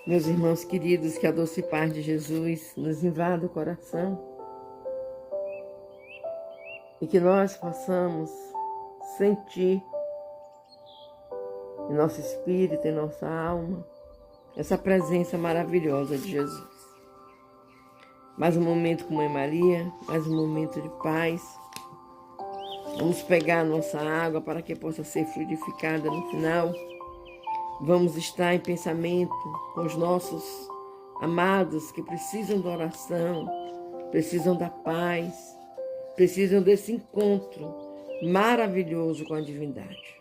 Meus irmãos queridos, que a doce paz de Jesus nos invada o coração e que nós possamos sentir em nosso espírito, em nossa alma, essa presença maravilhosa de Jesus. Mais um momento com Mãe Maria, mais um momento de paz. Vamos pegar a nossa água para que possa ser fluidificada no final. Vamos estar em pensamento com os nossos amados que precisam da oração, precisam da paz, precisam desse encontro maravilhoso com a divindade.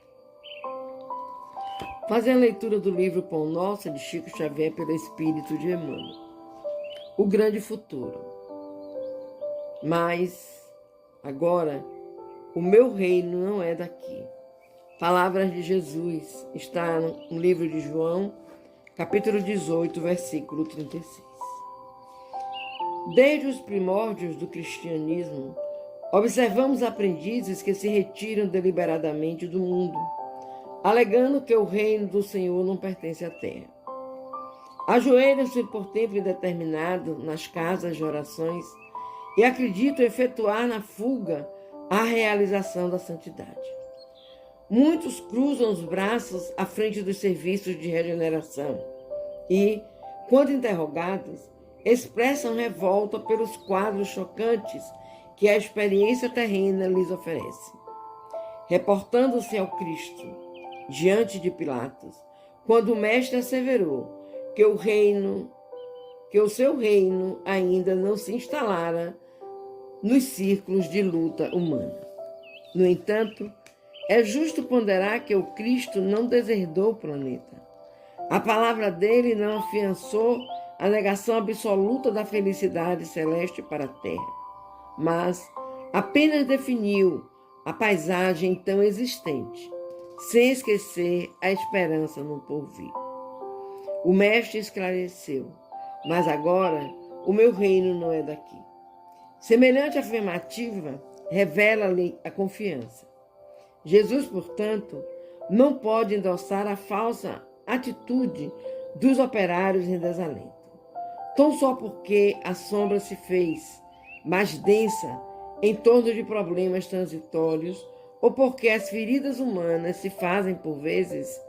Fazer a leitura do livro Pão Nosso, de Chico Xavier, pelo Espírito de Emmanuel. O grande futuro. Mas, agora, o meu reino não é daqui. Palavras de Jesus, está no livro de João, capítulo 18, versículo 36. Desde os primórdios do cristianismo, observamos aprendizes que se retiram deliberadamente do mundo, alegando que o reino do Senhor não pertence à terra. Ajoelham-se por tempo indeterminado nas casas de orações e acreditam efetuar na fuga a realização da santidade. Muitos cruzam os braços à frente dos serviços de regeneração e, quando interrogados, expressam revolta pelos quadros chocantes que a experiência terrena lhes oferece. Reportando-se ao Cristo, diante de Pilatos, quando o mestre asseverou que o seu reino ainda não se instalara nos círculos de luta humana. No entanto, é justo ponderar que o Cristo não deserdou o planeta. A palavra dele não afiançou a negação absoluta da felicidade celeste para a Terra, mas apenas definiu a paisagem então existente, sem esquecer a esperança no porvir. O Mestre esclareceu, mas agora o meu reino não é daqui. Semelhante afirmativa revela-lhe a confiança. Jesus, portanto, não pode endossar a falsa atitude dos operários em desalento. Tão só porque a sombra se fez mais densa em torno de problemas transitórios ou porque as feridas humanas se fazem, por vezes,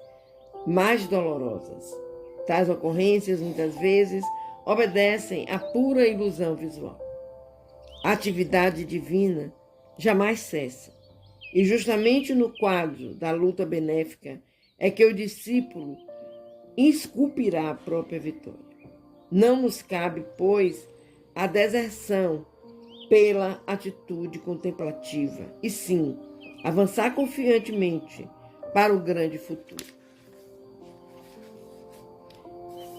mais dolorosas. Tais ocorrências, muitas vezes, obedecem à pura ilusão visual. A atividade divina jamais cessa. E justamente no quadro da luta benéfica é que o discípulo esculpirá a própria vitória. Não nos cabe, pois, a deserção pela atitude contemplativa, e sim avançar confiantemente para o grande futuro.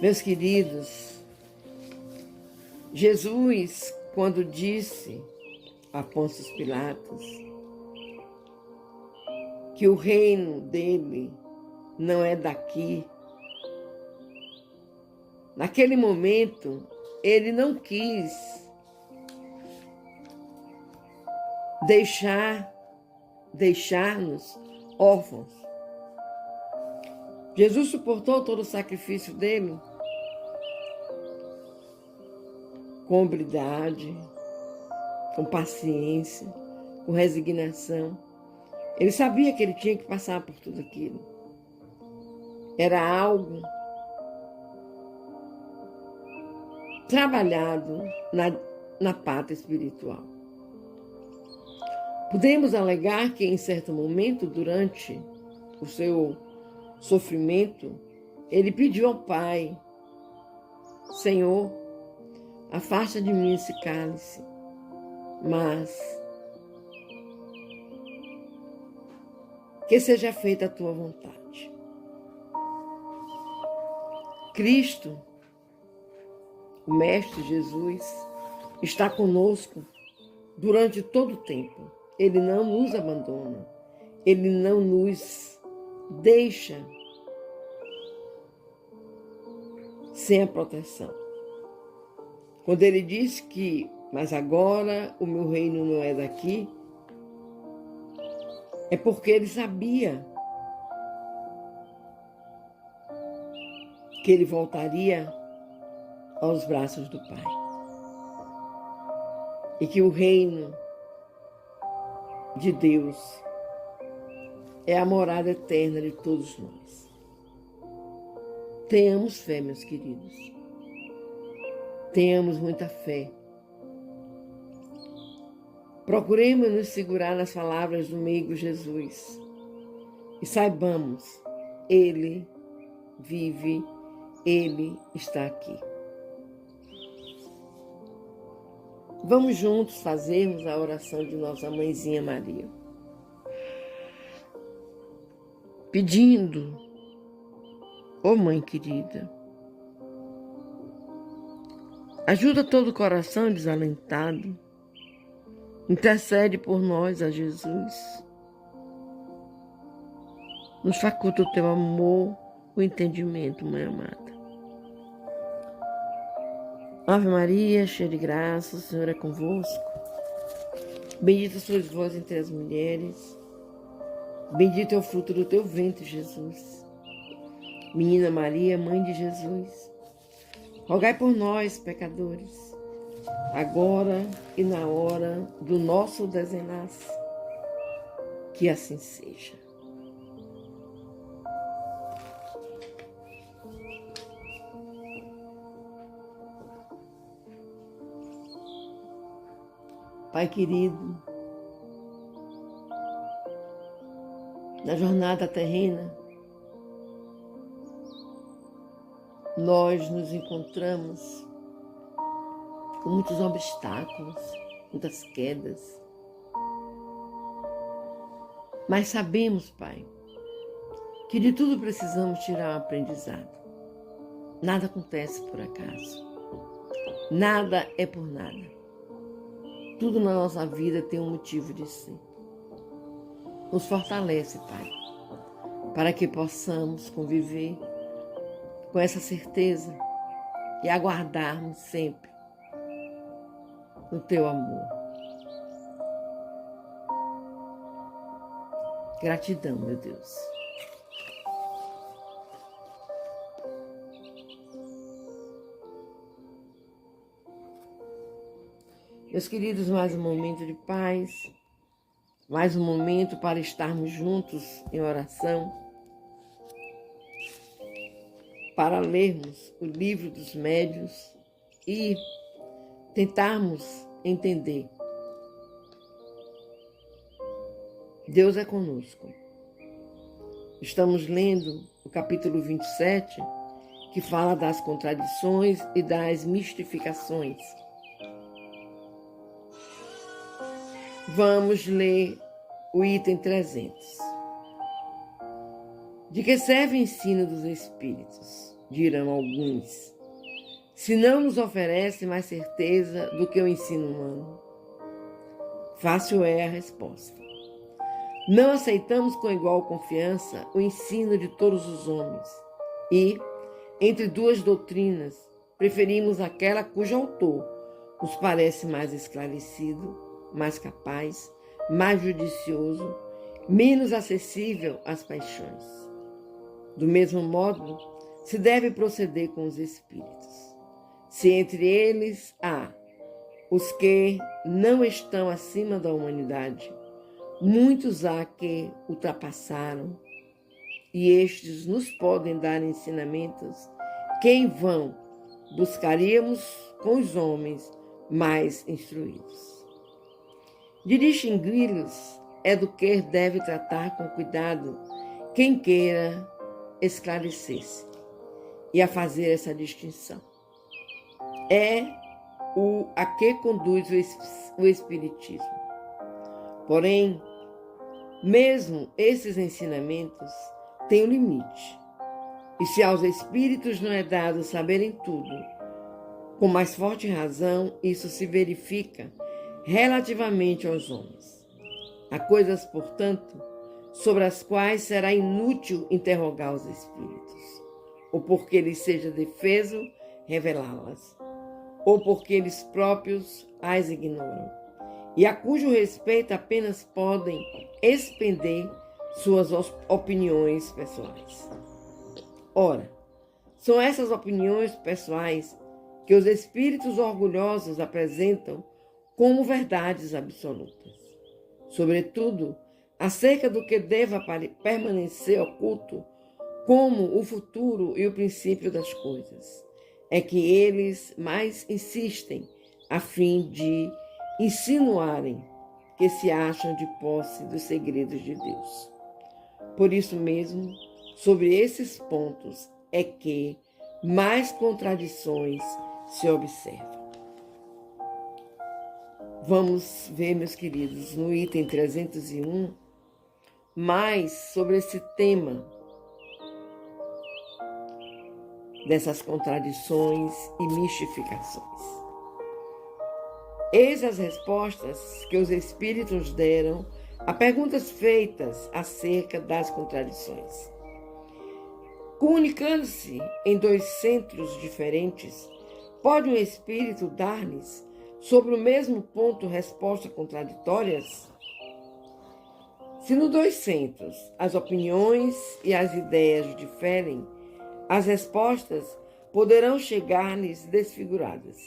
Meus queridos, Jesus, quando disse a Pôncio Pilatos que o reino dele não é daqui, naquele momento ele não quis deixar-nos órfãos. Jesus suportou todo o sacrifício dele com humildade, com paciência, com resignação. Ele sabia que ele tinha que passar por tudo aquilo. Era algo trabalhado na pata espiritual. Podemos alegar que, em certo momento, durante o seu sofrimento, ele pediu ao Pai: Senhor, afasta de mim esse cálice, mas que seja feita a tua vontade. Cristo, o Mestre Jesus, está conosco durante todo o tempo. Ele não nos abandona. Ele não nos deixa sem a proteção. Quando ele diz que, mas agora o meu reino não é daqui, é porque ele sabia que ele voltaria aos braços do Pai. E que o reino de Deus é a morada eterna de todos nós. Tenhamos fé, meus queridos. Tenhamos muita fé. Procuremos nos segurar nas palavras do meigo Jesus. E saibamos, Ele vive, Ele está aqui. Vamos juntos fazermos a oração de nossa Mãezinha Maria. Pedindo, ó Mãe querida, ajuda todo o coração desalentado, intercede por nós a Jesus. Nos faculta o teu amor, o entendimento, Mãe amada. Ave Maria, cheia de graça, o Senhor é convosco. Bendita sois vós entre as mulheres. Bendito é o fruto do teu ventre, Jesus. Menina Maria, Mãe de Jesus, rogai por nós, pecadores, agora e na hora do nosso desenlace. Que assim seja. Pai querido, na jornada terrena, nós nos encontramos com muitos obstáculos, muitas quedas. Mas sabemos, Pai, que de tudo precisamos tirar um aprendizado. Nada acontece por acaso. Nada é por nada. Tudo na nossa vida tem um motivo de ser. Nos fortalece, Pai, para que possamos conviver com essa certeza e aguardarmos sempre no Teu amor. Gratidão, meu Deus. Meus queridos, mais um momento de paz, mais um momento para estarmos juntos em oração, para lermos o livro dos médiuns e tentarmos entender. Deus é conosco. Estamos lendo o capítulo 27, que fala das contradições e das mistificações. Vamos ler o item 300. De que serve o ensino dos Espíritos? Dirão alguns. Se não nos oferece mais certeza do que o ensino humano. Fácil é a resposta. Não aceitamos com igual confiança o ensino de todos os homens e, entre duas doutrinas, preferimos aquela cujo autor nos parece mais esclarecido, mais capaz, mais judicioso, menos acessível às paixões. Do mesmo modo, se deve proceder com os espíritos. Se entre eles há os que não estão acima da humanidade, muitos há que ultrapassaram, e estes nos podem dar ensinamentos que em vão buscaríamos com os homens mais instruídos. De distingui-los é do que deve tratar com cuidado quem queira esclarecer-se e a fazer essa distinção. É a que conduz o Espiritismo. Porém, mesmo esses ensinamentos têm um limite. E se aos espíritos não é dado saberem tudo, com mais forte razão, isso se verifica relativamente aos homens. Há coisas, portanto, sobre as quais será inútil interrogar os espíritos, ou porque lhes seja defeso revelá-las, ou porque eles próprios as ignoram, e a cujo respeito apenas podem expender suas opiniões pessoais. Ora, São essas opiniões pessoais que os espíritos orgulhosos apresentam como verdades absolutas, sobretudo acerca do que deva permanecer oculto como o futuro e o princípio das coisas. É que eles mais insistem a fim de insinuarem que se acham de posse dos segredos de Deus. Por isso mesmo, sobre esses pontos é que mais contradições se observam. Vamos ver, meus queridos, no item 301, mais sobre esse tema dessas contradições e mistificações. Eis as respostas que os espíritos deram a perguntas feitas acerca das contradições. Comunicando-se em dois centros diferentes, pode um espírito dar-lhes, sobre o mesmo ponto, respostas contraditórias? Se nos dois centros as opiniões e as ideias diferem, as respostas poderão chegar-lhes desfiguradas,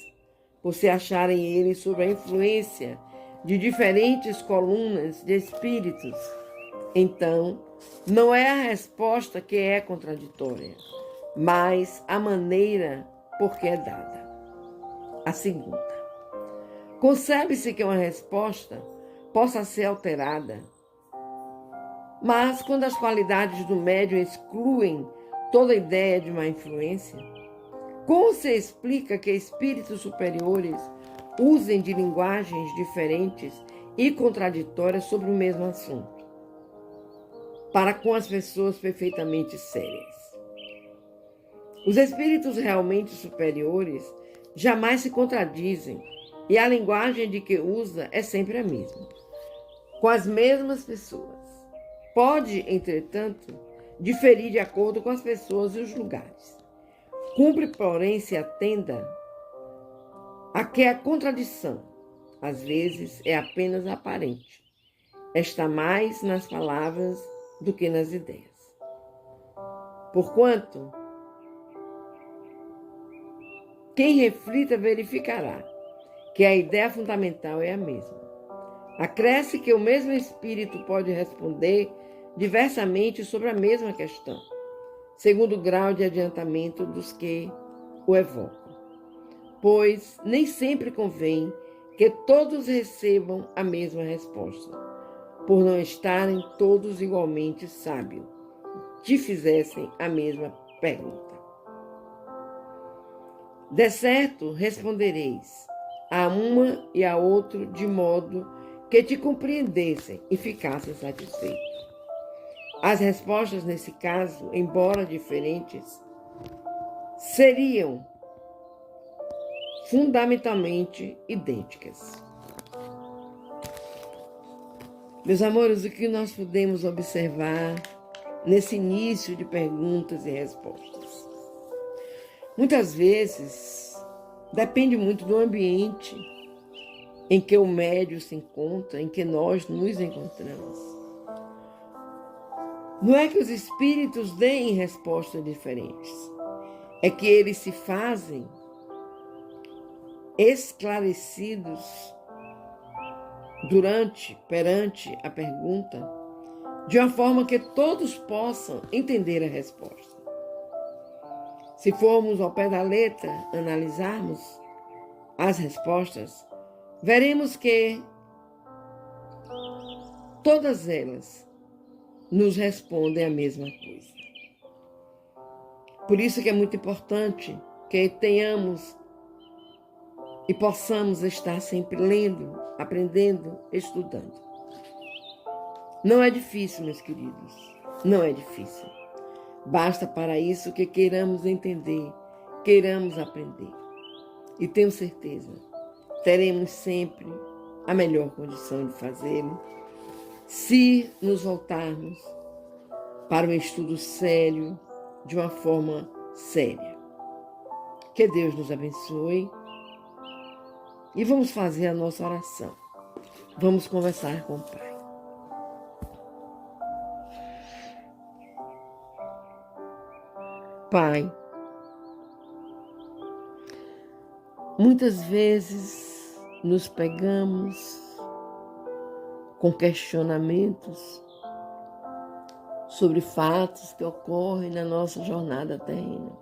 por se acharem eles sob a influência de diferentes colunas de espíritos. Então, não é a resposta que é contraditória, mas a maneira por que é dada. A segunda. Concebe-se que uma resposta possa ser alterada, mas quando as qualidades do médium excluem toda ideia de má influência, como se explica que espíritos superiores usem de linguagens diferentes e contraditórias sobre o mesmo assunto, para com as pessoas perfeitamente sérias? Os espíritos realmente superiores jamais se contradizem, e a linguagem de que usa é sempre a mesma, com as mesmas pessoas. Pode, entretanto, diferir de acordo com as pessoas e os lugares. Cumpre, porém, se atenda a que a contradição, às vezes, é apenas aparente. Está mais nas palavras do que nas ideias. Porquanto, quem reflita verificará que a ideia fundamental é a mesma. Acresce que o mesmo espírito pode responder diversamente sobre a mesma questão, segundo o grau de adiantamento dos que o evocam. Pois nem sempre convém que todos recebam a mesma resposta, por não estarem todos igualmente sábios, te fizessem a mesma pergunta. De certo, respondereis a uma e a outro de modo que te compreendessem e ficassem satisfeitos. As respostas, nesse caso, embora diferentes, seriam fundamentalmente idênticas. Meus amores, o que nós podemos observar nesse início de perguntas e respostas? Muitas vezes, depende muito do ambiente em que o médium se encontra, em que nós nos encontramos. Não é que os espíritos deem respostas diferentes, é que eles se fazem esclarecidos perante a pergunta, de uma forma que todos possam entender a resposta. Se formos ao pé da letra analisarmos as respostas, veremos que todas elas nos respondem a mesma coisa. Por isso que é muito importante que tenhamos e possamos estar sempre lendo, aprendendo, estudando. Não é difícil, meus queridos, não é difícil. Basta para isso que queiramos entender, queiramos aprender. E tenho certeza, teremos sempre a melhor condição de fazê-lo, se nos voltarmos para um estudo sério, de uma forma séria. Que Deus nos abençoe. E vamos fazer a nossa oração. Vamos conversar com o Pai. Pai, Muitas vezes nos pegamos com questionamentos sobre fatos que ocorrem na nossa jornada terrena.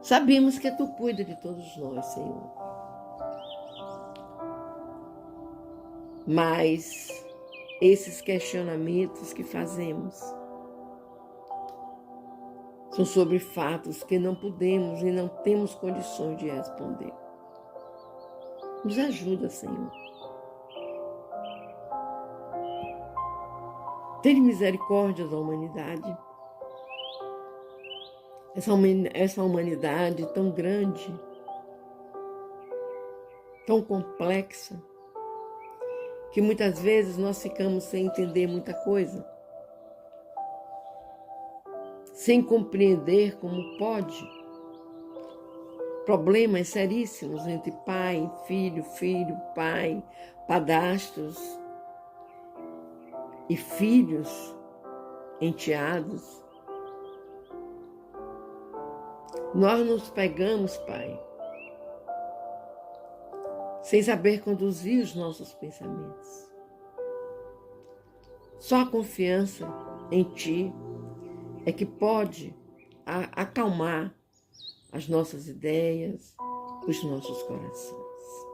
Sabemos que Tu cuida de todos nós, Senhor. Mas esses questionamentos que fazemos são sobre fatos que não podemos e não temos condições de responder. Nos ajuda, Senhor. Tenha misericórdia da humanidade. Essa humanidade tão grande, tão complexa, que muitas vezes nós ficamos sem entender muita coisa, sem compreender como pode. Problemas seríssimos entre pai, filho, pai, padrastos e filhos, enteados. Nós nos pegamos, Pai, sem saber conduzir os nossos pensamentos. Só a confiança em Ti é que pode acalmar as nossas ideias, os nossos corações.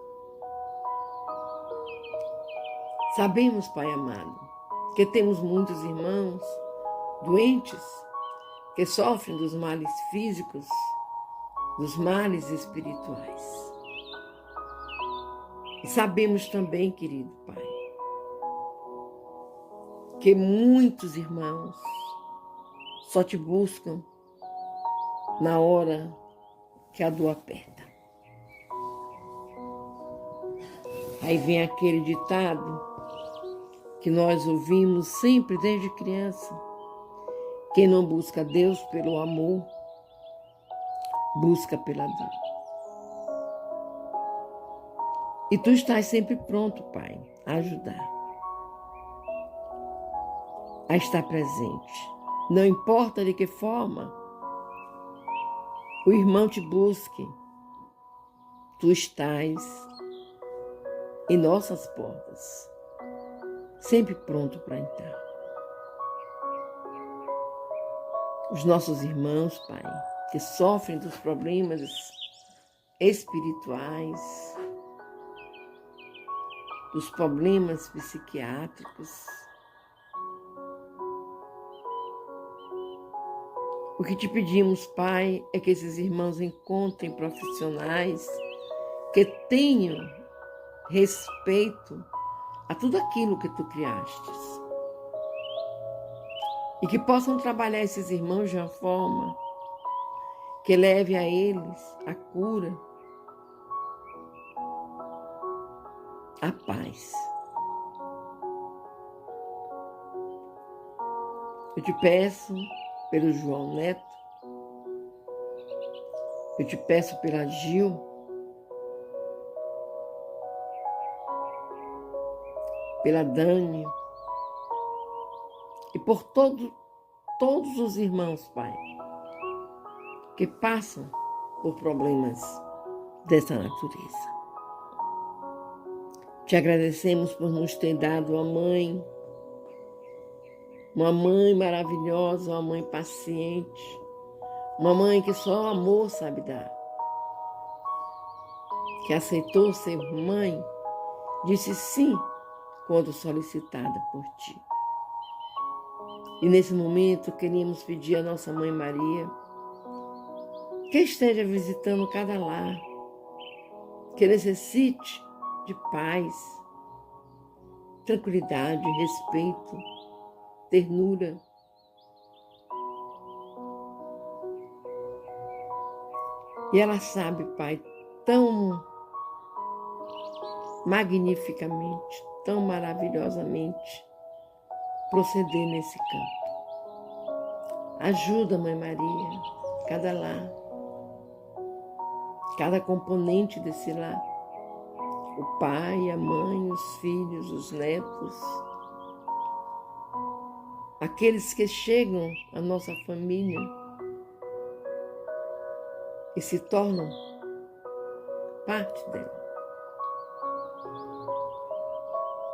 Sabemos, Pai amado, que temos muitos irmãos doentes que sofrem dos males físicos, dos males espirituais. E sabemos também, querido Pai, que muitos irmãos só Te buscam na hora que a dor aperta. Aí vem aquele ditado que nós ouvimos sempre desde criança: quem não busca Deus pelo amor, busca pela dor. E Tu estás sempre pronto, Pai, a ajudar, a estar presente. Não importa de que forma o irmão te busque, Tu estás em nossas portas, sempre pronto para entrar. Os nossos irmãos, Pai, que sofrem dos problemas espirituais, dos problemas psiquiátricos, o que Te pedimos, Pai, é que esses irmãos encontrem profissionais que tenham respeito a tudo aquilo que Tu criastes. E que possam trabalhar esses irmãos de uma forma que leve a eles a cura, a paz. Eu Te peço pelo João Neto, eu Te peço pela Gil, pela Dani, e por todos os irmãos, Pai, que passam por problemas dessa natureza. Te agradecemos por nos ter dado uma mãe maravilhosa, uma mãe paciente, uma mãe que só o amor sabe dar, que aceitou ser mãe, disse sim quando solicitada por Ti. E nesse momento queríamos pedir à nossa Mãe Maria que esteja visitando cada lar, que necessite de paz, tranquilidade, respeito, ternura. E ela sabe, Pai, tão magnificamente, tão maravilhosamente proceder nesse campo. Ajuda, Mãe Maria, cada lar, cada componente desse lar, o pai, a mãe, os filhos, os netos, aqueles que chegam à nossa família e se tornam parte dela.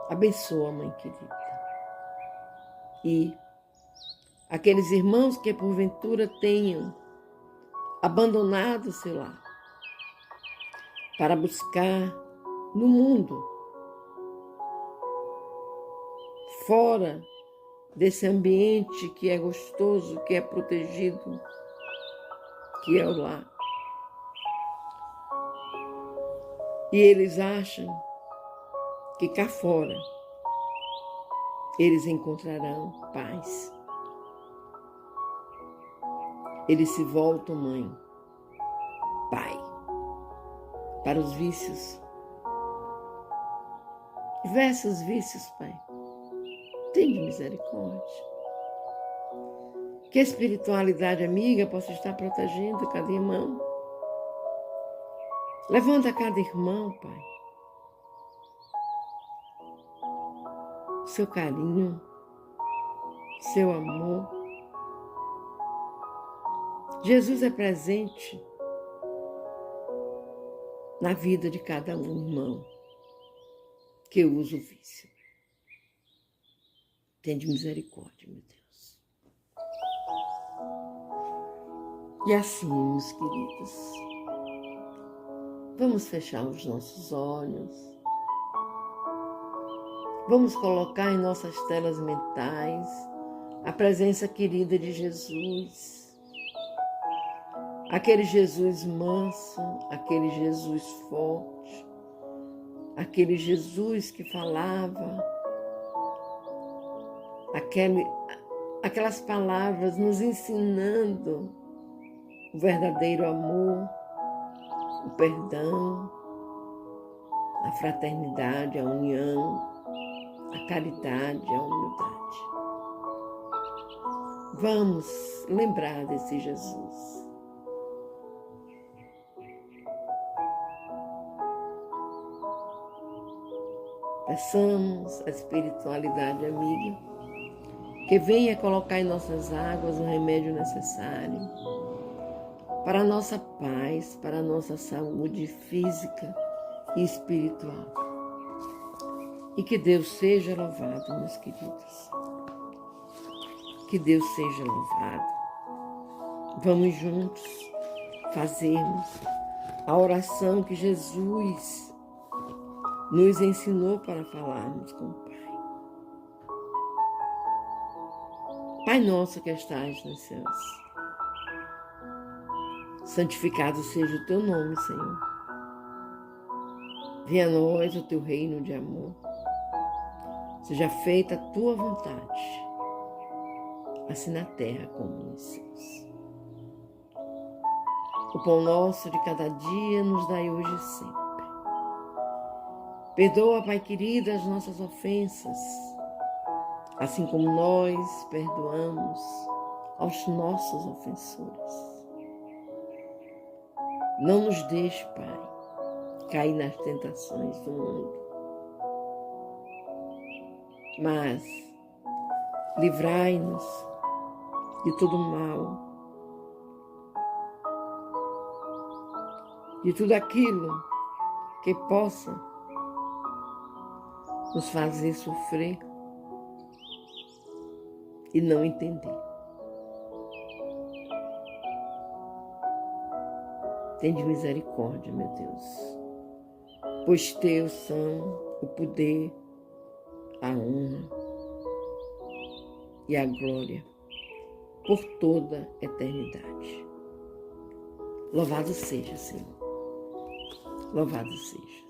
Abençoa, Mãe querida. E aqueles irmãos que porventura tenham abandonado o seu lar para buscar no mundo, fora desse ambiente que é gostoso, que é protegido, que é o lar. E eles acham que cá fora eles encontrarão paz. Eles se voltam, Mãe, Pai, para os vícios. Diversos vícios, Pai. Tenha misericórdia. Que a espiritualidade amiga possa estar protegendo cada irmão. Levanta cada irmão, Pai, o seu carinho, seu amor. Jesus é presente na vida de cada um, irmão, que usa o vício. Tende misericórdia, meu Deus. E assim, meus queridos, vamos fechar os nossos olhos. Vamos colocar em nossas telas mentais a presença querida de Jesus. Aquele Jesus manso, aquele Jesus forte, aquele Jesus que falava aquelas palavras nos ensinando o verdadeiro amor, o perdão, a fraternidade, a união, a caridade, a humildade. Vamos lembrar desse Jesus. Peçamos a espiritualidade amiga que venha colocar em nossas águas o remédio necessário para a nossa paz, para a nossa saúde física e espiritual. E que Deus seja louvado, meus queridos. Que Deus seja louvado. Vamos juntos fazermos a oração que Jesus nos ensinou para falarmos com o Pai. Pai nosso que estás nos céus, santificado seja o teu nome, Senhor. Venha a nós o teu reino de amor. Seja feita a tua vontade, assim na terra como nos céus. O pão nosso de cada dia nos dai hoje e sempre. Perdoa, Pai querido, as nossas ofensas, assim como nós perdoamos aos nossos ofensores. Não nos deixe, Pai, cair nas tentações do mundo, mas livrai-nos de todo mal, de tudo aquilo que possa nos fazer sofrer e não entender. Tende misericórdia, meu Deus, pois teus são o poder, a honra e a glória por toda a eternidade. Louvado seja, Senhor. Louvado seja.